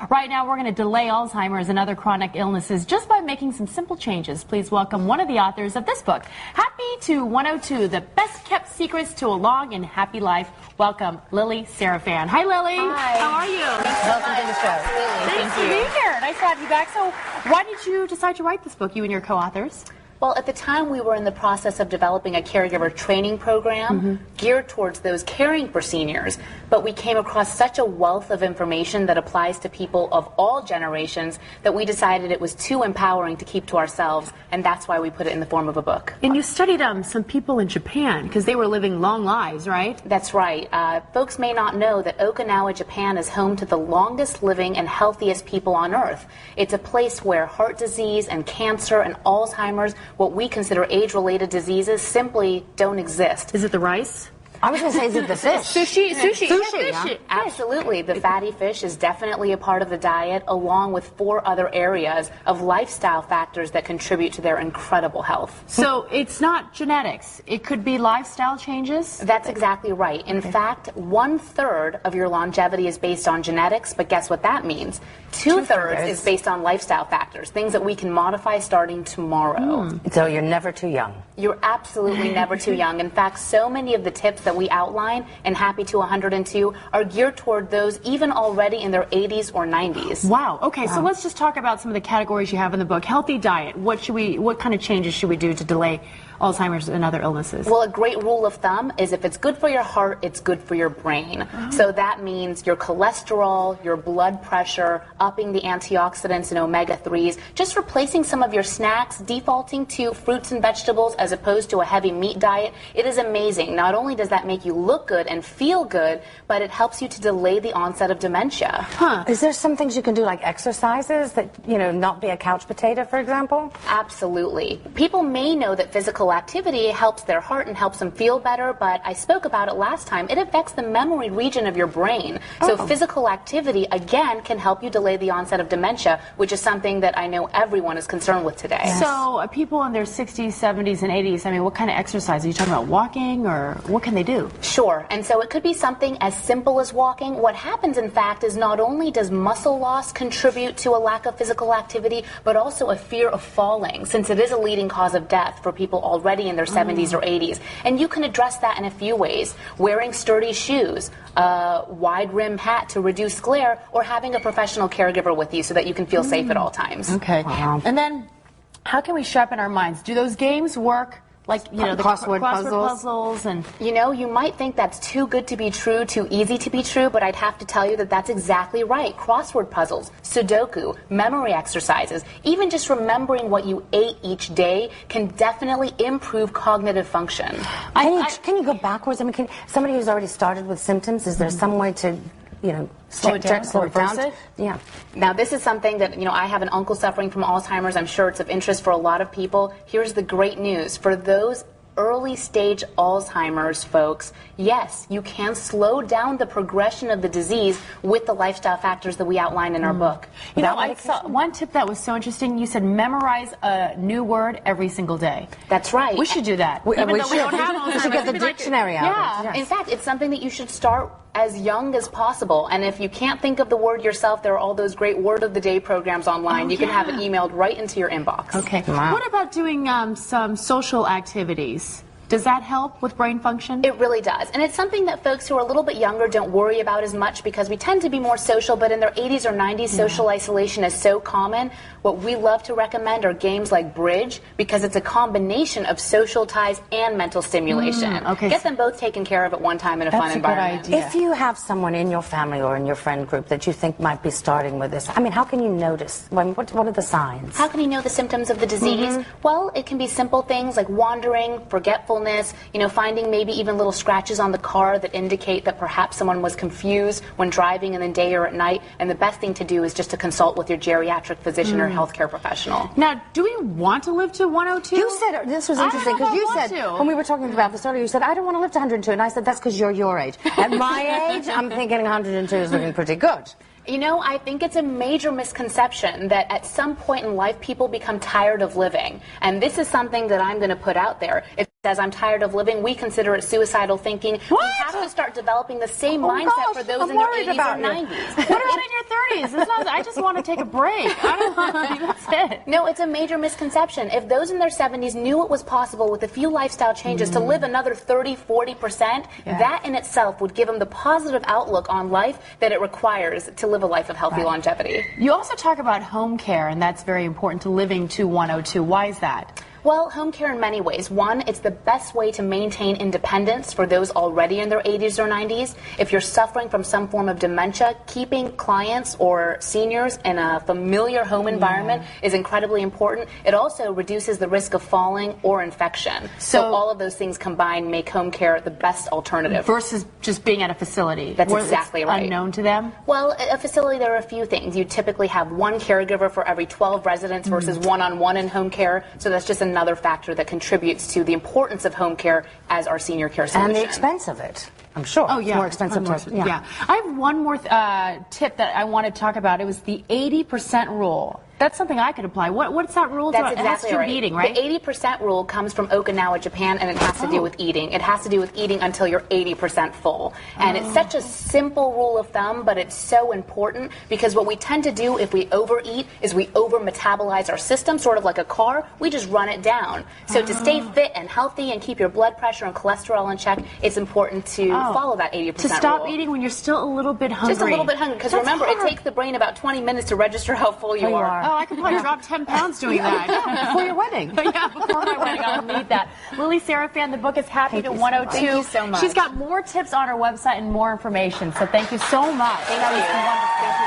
Right now, we're going to delay Alzheimer's and other chronic illnesses just by making some simple changes. Please welcome one of the authors of this book, Happy to 102, The Best Kept Secrets to a Long and Happy Life. Welcome, Lily Sarafan. Hi, Lily. Hi. How are you? Welcome to the show. Thanks for being here. Nice to have you back. So, why did you decide to write this book, you and your co-authors? Well, at the time, we were in the process of developing a caregiver training program geared towards those caring for seniors. But we came across such a wealth of information that applies to people of all generations that we decided it was too empowering to keep to ourselves, and that's why we put it in the form of a book. And you studied some people in Japan, because they were living long lives, right? That's right. Folks may not know that Okinawa, Japan is home to the longest living and healthiest people on Earth. It's a place where heart disease and cancer and Alzheimer's, what we consider age-related diseases, simply don't exist. Is it the rice? I was going to say, is it the fish? Sushi. Sushi. Absolutely. The fatty fish is definitely a part of the diet, along with 4 other areas of lifestyle factors that contribute to their incredible health. So it's not genetics. It could be lifestyle changes? That's exactly right. In fact, 1/3 of your longevity is based on genetics, but guess what that means? 2/3 is based on lifestyle factors, things that we can modify starting tomorrow. So you're never too young. You're absolutely never too young. In fact, so many of the tips that we outline in Happy to 102 are geared toward those even already in their 80s or 90s. Wow. Okay, so let's just talk about some of the categories you have in the book. Healthy diet. What kind of changes should we do to delay Alzheimer's and other illnesses? Well, a great rule of thumb is if it's good for your heart, it's good for your brain. So that means your cholesterol, your blood pressure, upping the antioxidants and omega-3s, just replacing some of your snacks, defaulting to fruits and vegetables as opposed to a heavy meat diet. It is amazing. Not only does that make you look good and feel good, but it helps you to delay the onset of dementia. Is there some things you can do, like exercises, that, not be a couch potato, for example? Absolutely. People may know that physical activity helps their heart and helps them feel better, but I spoke about it last time. It affects the memory region of your brain. So physical activity, again, can help you delay the onset of dementia, which is something that I know everyone is concerned with today. Yes. So people in their 60s, 70s, and 80s, I mean, what kind of exercise? Are you talking about walking, or what can they do? Sure. And so it could be something as simple as walking. What happens, in fact, is not only does muscle loss contribute to a lack of physical activity, but also a fear of falling, since it is a leading cause of death for people already in their 70s or 80s. And you can address that in a few ways. Wearing sturdy shoes, a wide rim hat to reduce glare, or having a professional caregiver with you so that you can feel safe at all times. Okay. Wow. And then, how can we sharpen our minds? Do those games work? Like, the crossword puzzles and... You might think that's too good to be true, too easy to be true, but I'd have to tell you that that's exactly right. Crossword puzzles, Sudoku, memory exercises, even just remembering what you ate each day can definitely improve cognitive function. Can you go backwards? I mean, somebody who's already started with symptoms, is there some way to... slow it down, slow it down. Yeah. Now, this is something that, I have an uncle suffering from Alzheimer's. I'm sure it's of interest for a lot of people. Here's the great news. For those early stage Alzheimer's folks, yes, you can slow down the progression of the disease with the lifestyle factors that we outline in our book. I saw one tip that was so interesting. You said memorize a new word every single day. That's right. We should do that. We don't have Alzheimer's. We should get the dictionary out. Yeah. Yes. In fact, it's something that you should start as young as possible. And if you can't think of the word yourself, there are all those great Word of the Day programs online. You can have it emailed right into your inbox. Okay. Wow. What about doing some social activities? Does that help with brain function? It really does. And it's something that folks who are a little bit younger don't worry about as much because we tend to be more social, but in their 80s or 90s, social isolation is so common. What we love to recommend are games like Bridge because it's a combination of social ties and mental stimulation. Okay. Get them both taken care of at one time in a fun environment. That's a good idea. If you have someone in your family or in your friend group that you think might be starting with this, how can you notice? What are the signs? How can you know the symptoms of the disease? Well, it can be simple things like wandering, forgetfulness, finding maybe even little scratches on the car that indicate that perhaps someone was confused when driving in the day or at night. And the best thing to do is just to consult with your geriatric physician or healthcare professional. Now, do we want to live to 102? You said, this was interesting, because you said, when we were talking about this earlier, you said, I don't want to live to 102. And I said, that's because you're your age. At my age, I'm thinking 102 is looking pretty good. I think it's a major misconception that at some point in life, people become tired of living. And this is something that I'm going to put out there. says, I'm tired of living, we consider it suicidal thinking. What? We have to start developing the same mindset for those in their 80s or 90s. What about in your 30s? It's not, I just want to take a break. I don't want to, that's it. No, it's a major misconception. If those in their 70s knew it was possible with a few lifestyle changes to live another 30, 40%, that in itself would give them the positive outlook on life that it requires to live a life of healthy longevity. You also talk about home care, and that's very important to living to 102. Why is that? Well, home care in many ways. One, it's the best way to maintain independence for those already in their 80s or 90s. If you're suffering from some form of dementia, keeping clients or seniors in a familiar home environment is incredibly important. It also reduces the risk of falling or infection. So all of those things combined make home care the best alternative. Versus just being at a facility. That's exactly right. Unknown to them? Well, a facility, there are a few things. You typically have one caregiver for every 12 residents versus one-on-one in home care. So that's just another factor that contributes to the importance of home care as our senior care solution. And the expense of it, I'm sure. Oh, yeah. It's more expensive. Yeah. I have one more tip that I want to talk about. It was the 80% rule. That's something I could apply. What's that rule? That's exactly right. Eating, right? The 80% rule comes from Okinawa, Japan, and it has to do with eating. It has to do with eating until you're 80% full. And it's such a simple rule of thumb, but it's so important because what we tend to do if we overeat is we over-metabolize our system, sort of like a car. We just run it down. So to stay fit and healthy and keep your blood pressure and cholesterol in check, it's important to follow that 80% rule. To stop eating when you're still a little bit hungry. Just a little bit hungry. Because remember, it takes the brain about 20 minutes to register how full you are. Oh, I could probably drop 10 pounds doing that. Before your wedding. Yeah, before my wedding. I'll need that. Lily Serafan, the book is Happy to 102. Thank you so much. She's got more tips on her website and more information. So thank you so much. Thank you.